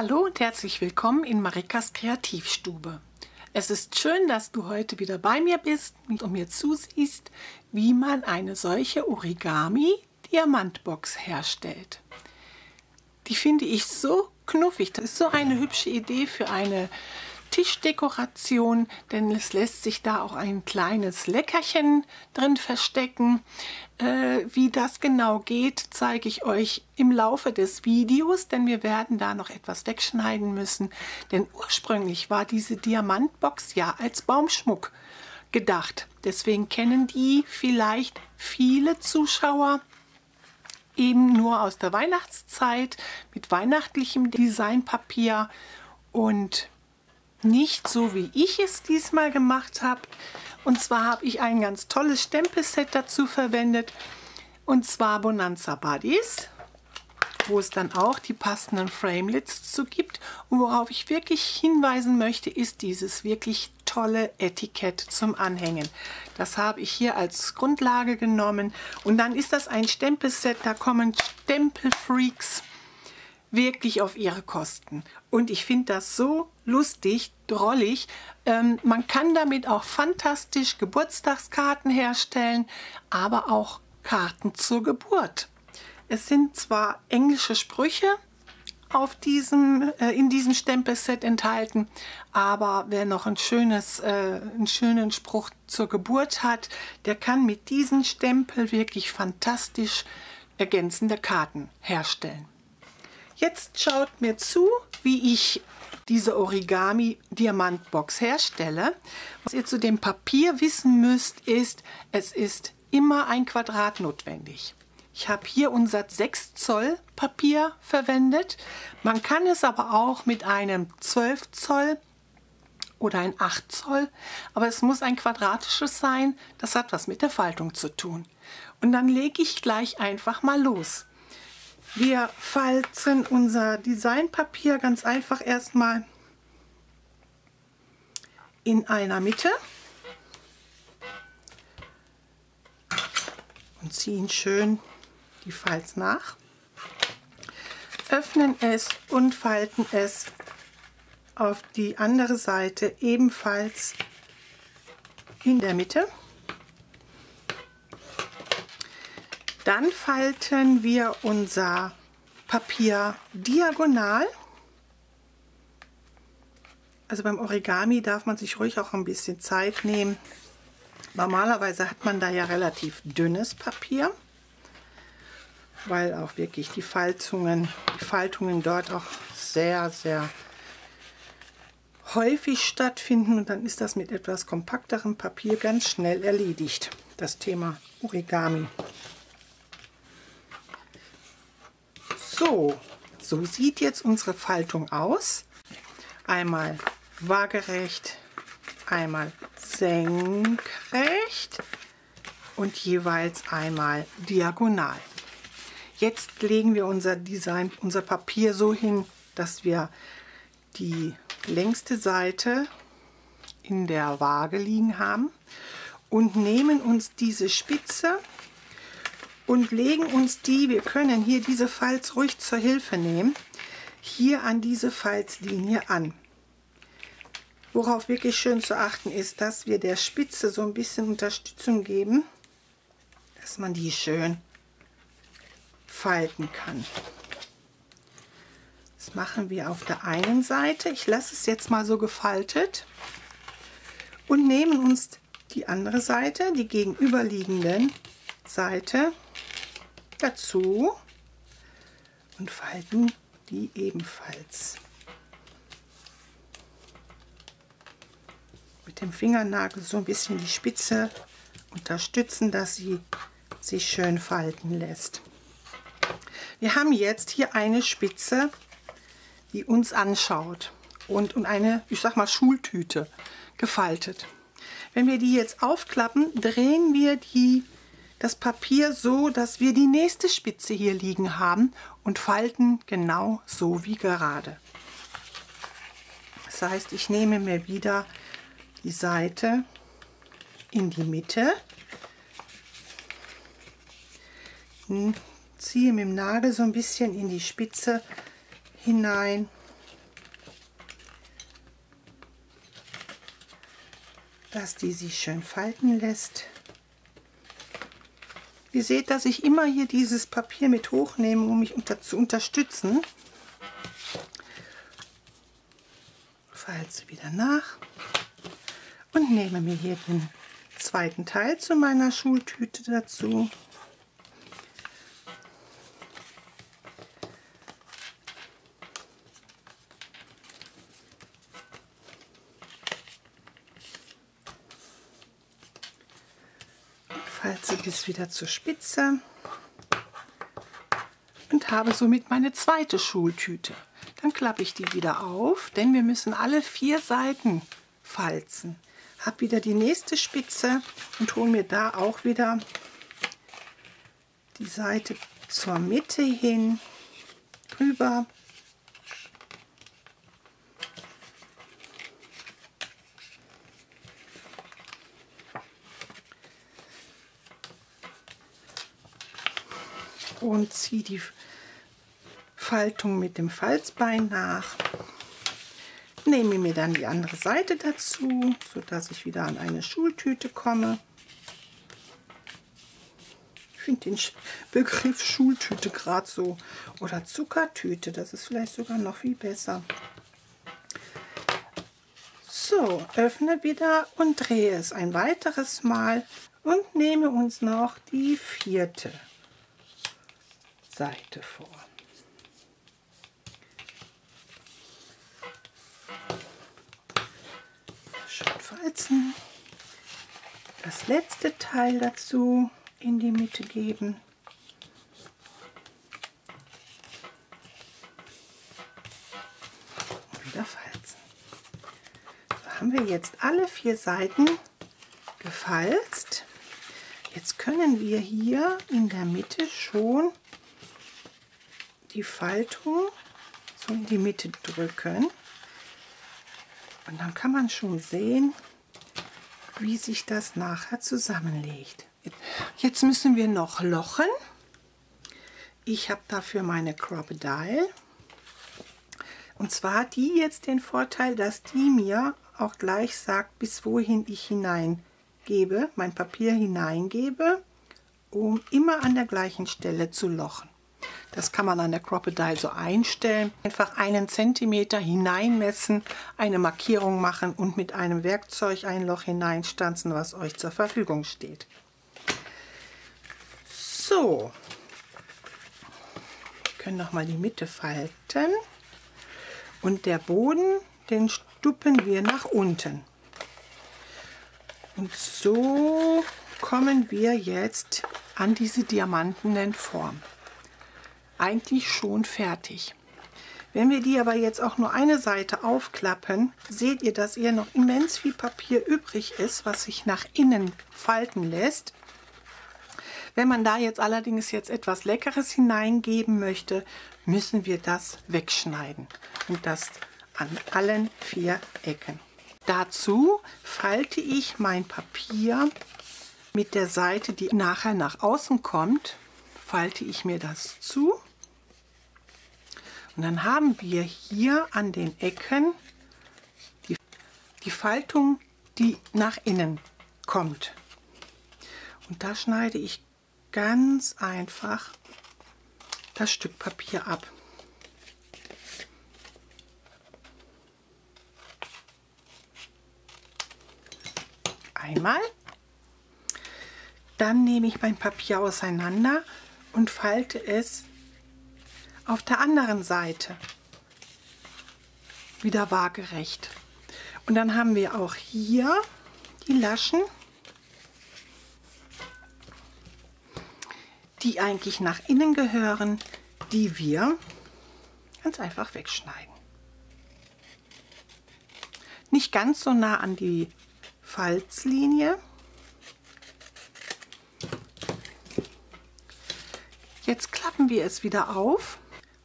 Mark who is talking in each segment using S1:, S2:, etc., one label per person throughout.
S1: Hallo und herzlich willkommen in Marikas Kreativstube. Es ist schön, dass du heute wieder bei mir bist und mir zusiehst, wie man eine solche Origami-Diamantbox herstellt. Die finde ich so knuffig. Das ist so eine hübsche Idee für eine Tischdekoration, denn es lässt sich da auch ein kleines Leckerchen drin verstecken. Wie das genau geht, zeige ich euch im Laufe des Videos, denn wir werden da noch etwas wegschneiden müssen. Denn ursprünglich war diese Diamantbox ja als Baumschmuck gedacht. Deswegen kennen die vielleicht viele Zuschauer eben nur aus der Weihnachtszeit mit weihnachtlichem Designpapier und nicht so, wie ich es diesmal gemacht habe. Und zwar habe ich ein ganz tolles Stempelset dazu verwendet. Und zwar Bonanza Buddies, wo es dann auch die passenden Framelits zu gibt. Und worauf ich wirklich hinweisen möchte, ist dieses wirklich tolle Etikett zum Anhängen. Das habe ich hier als Grundlage genommen. Und dann ist das ein Stempelset, da kommen Stempelfreaks wirklich auf ihre Kosten. Und ich finde das so lustig, drollig. Man kann damit auch fantastisch Geburtstagskarten herstellen, aber auch Karten zur Geburt. Es sind zwar englische Sprüche auf in diesem Stempelset enthalten, aber wer noch einen schönen Spruch zur Geburt hat, der kann mit diesem Stempel wirklich fantastisch ergänzende Karten herstellen. Jetzt schaut mir zu, wie ich diese Origami-Diamantbox herstelle. Was ihr zu dem Papier wissen müsst, ist, es ist immer ein Quadrat notwendig. Ich habe hier unser 6 Zoll Papier verwendet. Man kann es aber auch mit einem 12 Zoll oder ein 8 Zoll, aber es muss ein quadratisches sein. Das hat was mit der Faltung zu tun. Und dann lege ich gleich einfach mal los. Wir falzen unser Designpapier ganz einfach erstmal in einer Mitte und ziehen schön die Falz nach, öffnen es und falten es auf die andere Seite ebenfalls in der Mitte. Dann falten wir unser Papier diagonal. Also beim Origami darf man sich ruhig auch ein bisschen Zeit nehmen. Normalerweise hat man da ja relativ dünnes Papier, weil auch wirklich die Faltungen dort auch sehr, sehr häufig stattfinden. Und dann ist das mit etwas kompakterem Papier ganz schnell erledigt, das Thema Origami. So sieht jetzt unsere Faltung aus. Einmal waagerecht, einmal senkrecht und jeweils einmal diagonal. Jetzt legen wir unser Papier so hin, dass wir die längste Seite in der Waage liegen haben und nehmen uns diese Spitze und legen uns wir können hier diese Falz ruhig zur Hilfe nehmen, hier an diese Falzlinie an. Worauf wirklich schön zu achten ist, dass wir der Spitze so ein bisschen Unterstützung geben, dass man die schön falten kann. Das machen wir auf der einen Seite. Ich lasse es jetzt mal so gefaltet und nehmen uns die andere Seite, die gegenüberliegenden Seite dazu und falten die ebenfalls. Mit dem Fingernagel so ein bisschen die Spitze unterstützen, dass sie sich schön falten lässt. Wir haben jetzt hier eine Spitze, die uns anschaut und eine, ich sag mal, Schultüte gefaltet. Wenn wir die jetzt aufklappen, drehen wir das Papier so, dass wir die nächste Spitze hier liegen haben und falten genau so wie gerade. Das heißt, ich nehme mir wieder die Seite in die Mitte, ziehe mit dem Nagel so ein bisschen in die Spitze hinein dass die sich schön falten lässt. Ihr seht, dass ich immer hier dieses Papier mit hochnehme, um mich zu unterstützen. Falze wieder nach und nehme mir hier den zweiten Teil zu meiner Schultüte dazu. Falze bis wieder zur Spitze und habe somit meine zweite Schultüte. Dann klappe ich die wieder auf, denn wir müssen alle 4 Seiten falzen. Habe wieder die nächste Spitze und hole mir da auch wieder die Seite zur Mitte hin rüber. Und ziehe die Faltung mit dem Falzbein nach. Nehme mir dann die andere Seite dazu, sodass ich wieder an eine Schultüte komme. Ich finde den Begriff Schultüte gerade so, oder Zuckertüte, das ist vielleicht sogar noch viel besser. So, öffne wieder und drehe es ein weiteres Mal und nehme uns noch die 4. Seite vor. Schön falzen. Das letzte Teil dazu in die Mitte geben. Und wieder falzen. So haben wir jetzt alle 4 Seiten gefalzt. Jetzt können wir hier in der Mitte schon die Faltung so in die Mitte drücken und dann kann man schon sehen, wie sich das nachher zusammenlegt. Jetzt müssen wir noch lochen. Ich habe dafür meine Crocodile und zwar hat die jetzt den Vorteil, dass die mir auch gleich sagt, bis wohin ich hineingebe, mein Papier hineingebe, um immer an der gleichen Stelle zu lochen. Das kann man an der Crocodile so einstellen. Einfach 1 Zentimeter hineinmessen, eine Markierung machen und mit einem Werkzeug ein Loch hineinstanzen, was euch zur Verfügung steht. So, wir können noch mal die Mitte falten und der Boden, den stuppen wir nach unten. Und so kommen wir jetzt an diese diamantenen Form. Eigentlich schon fertig. Wenn wir die aber jetzt auch nur eine Seite aufklappen, seht ihr, dass ihr noch immens viel Papier übrig ist, was sich nach innen falten lässt. Wenn man da jetzt allerdings etwas Leckeres hineingeben möchte, müssen wir das wegschneiden und das an allen 4 Ecken. Dazu falte ich mein Papier mit der Seite, die nachher nach außen kommt, falte ich mir das zu. Und dann haben wir hier an den Ecken die Faltung, die nach innen kommt. Und da schneide ich ganz einfach das Stück Papier ab. Einmal. Dann nehme ich mein Papier auseinander und falte es auf der anderen Seite wieder waagerecht. Und dann haben wir auch hier die Laschen, die eigentlich nach innen gehören, die wir ganz einfach wegschneiden. Nicht ganz so nah an die Falzlinie. Jetzt klappen wir es wieder auf.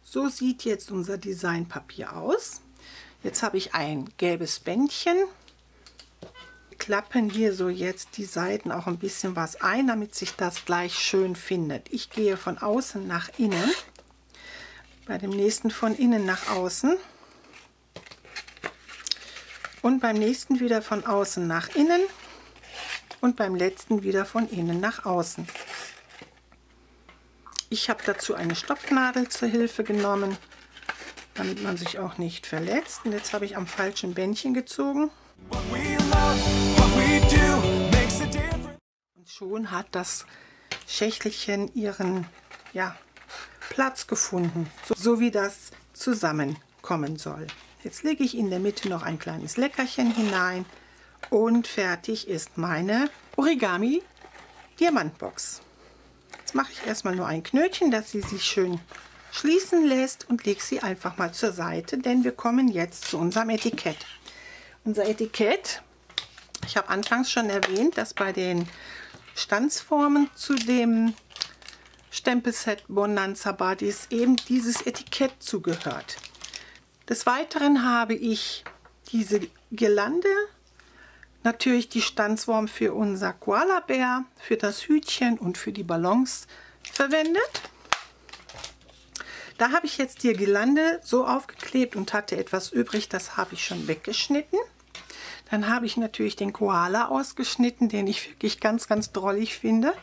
S1: So sieht jetzt unser Designpapier aus. Jetzt habe ich ein gelbes Bändchen. Klappen hier so jetzt die Seiten auch ein bisschen was ein, damit sich das gleich schön findet. Ich gehe von außen nach innen. Bei dem nächsten von innen nach außen. Und beim nächsten wieder von außen nach innen und beim letzten wieder von innen nach außen. Ich habe dazu eine Stopfnadel zur Hilfe genommen, damit man sich auch nicht verletzt. Und jetzt habe ich am falschen Bändchen gezogen. Und schon hat das Schächtelchen ihren Platz gefunden, so wie das zusammenkommen soll. Jetzt lege ich in der Mitte noch ein kleines Leckerchen hinein und fertig ist meine Origami Diamantbox. Jetzt mache ich erstmal nur ein Knötchen, dass sie sich schön schließen lässt und lege sie einfach mal zur Seite, denn wir kommen jetzt zu unserem Etikett. Unser Etikett, ich habe anfangs schon erwähnt, dass bei den Stanzformen zu dem Stempelset Bonanza Buddies eben dieses Etikett zugehört. Des Weiteren habe ich diese Girlande, natürlich die Stanzform für unser Koala-Bär, für das Hütchen und für die Ballons verwendet. Da habe ich jetzt die Girlande so aufgeklebt und hatte etwas übrig, das habe ich schon weggeschnitten. Dann habe ich natürlich den Koala ausgeschnitten, den ich wirklich ganz, ganz drollig finde.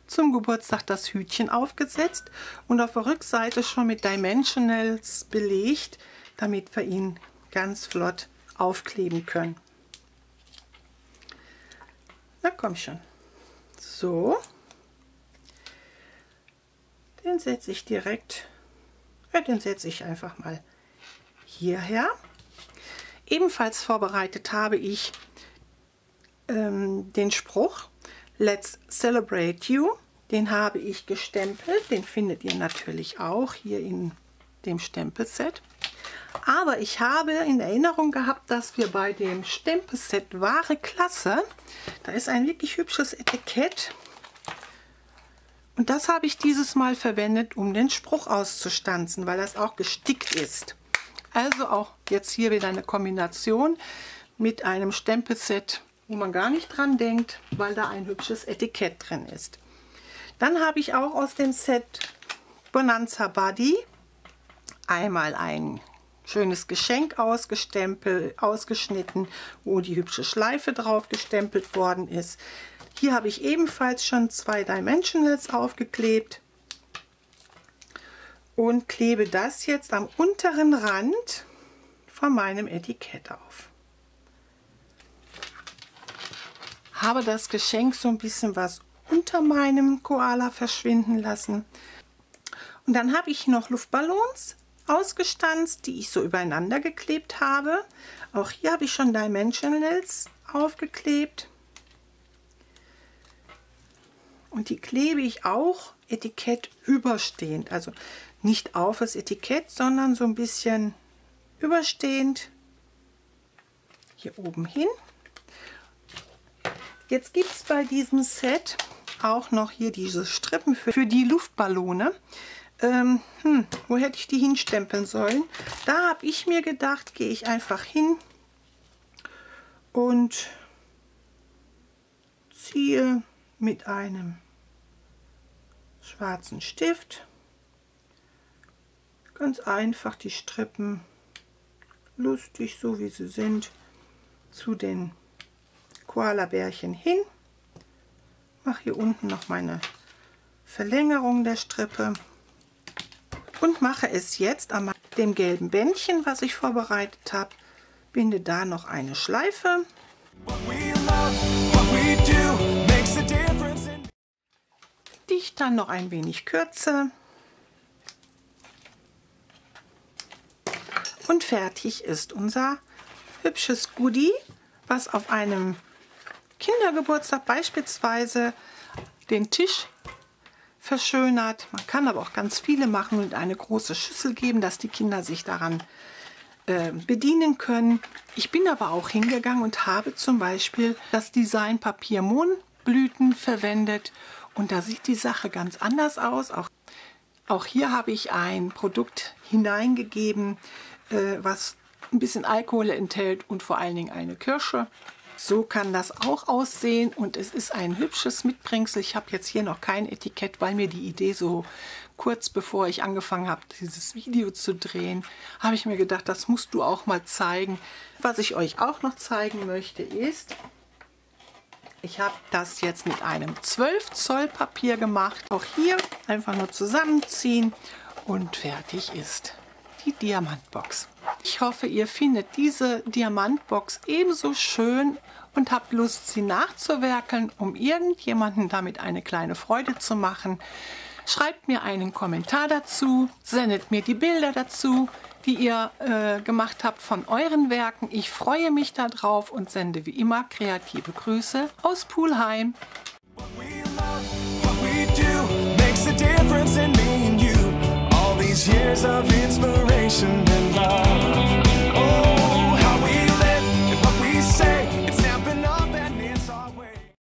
S1: Zum Geburtstag das Hütchen aufgesetzt und auf der Rückseite schon mit Dimensionals belegt, damit wir ihn ganz flott aufkleben können. Na komm schon. So. Den setze ich direkt, den setze ich einfach mal hierher. Ebenfalls vorbereitet habe ich den Spruch Let's Celebrate You. Den habe ich gestempelt. Den findet ihr natürlich auch hier in dem Stempelset. Aber ich habe in Erinnerung gehabt, dass wir bei dem Stempelset Wahre Klasse, da ist ein wirklich hübsches Etikett. Und das habe ich dieses Mal verwendet, um den Spruch auszustanzen, weil das auch gestickt ist. Also auch jetzt hier wieder eine Kombination mit einem Stempelset, wo man gar nicht dran denkt, weil da ein hübsches Etikett drin ist. Dann habe ich auch aus dem Set Bonanza Buddy einmal ein schönes Geschenk ausgeschnitten, wo die hübsche Schleife drauf gestempelt worden ist. Hier habe ich ebenfalls schon 2 Dimensionals aufgeklebt und klebe das jetzt am unteren Rand von meinem Etikett auf. Habe das Geschenk so ein bisschen was unter meinem Koala verschwinden lassen. Und dann habe ich noch Luftballons ausgestanzt, die ich so übereinander geklebt habe. Auch hier habe ich schon Dimensionals aufgeklebt. Und die klebe ich auch Etikett überstehend. Also nicht auf das Etikett, sondern so ein bisschen überstehend hier oben hin. Jetzt gibt es bei diesem Set auch noch hier diese Strippen für die Luftballone. Wo hätte ich die hinstempeln sollen? Da habe ich mir gedacht, gehe ich einfach hin und ziehe mit einem schwarzen Stift ganz einfach die Strippen, lustig so wie sie sind, zu den Koala-Bärchen hin. Mache hier unten noch meine Verlängerung der Strippe und mache es jetzt an dem gelben Bändchen, was ich vorbereitet habe. Binde da noch eine Schleife. Die ich dann noch ein wenig kürze. Und fertig ist unser hübsches Goodie, was auf einem Kindergeburtstag beispielsweise den Tisch verschönert. Man kann aber auch ganz viele machen und eine große Schüssel geben, dass die Kinder sich daran bedienen können. Ich bin aber auch hingegangen und habe zum Beispiel das Designpapier Mohnblüten verwendet und da sieht die Sache ganz anders aus. Auch hier habe ich ein Produkt hineingegeben, was ein bisschen Alkohol enthält und vor allen Dingen eine Kirsche. So kann das auch aussehen und es ist ein hübsches Mitbringsel. Ich habe jetzt hier noch kein Etikett, weil mir die Idee so kurz bevor ich angefangen habe, dieses Video zu drehen, habe ich mir gedacht, das musst du auch mal zeigen. Was ich euch auch noch zeigen möchte ist, ich habe das jetzt mit einem 12 Zoll Papier gemacht. Auch hier einfach nur zusammenziehen und fertig ist die Diamantbox. Ich hoffe, ihr findet diese Diamantbox ebenso schön und habt Lust, sie nachzuwerkeln, um irgendjemandem damit eine kleine Freude zu machen. Schreibt mir einen Kommentar dazu, sendet mir die Bilder dazu, die ihr gemacht habt von euren Werken. Ich freue mich darauf und sende wie immer kreative Grüße aus Pulheim. Years of inspiration and love.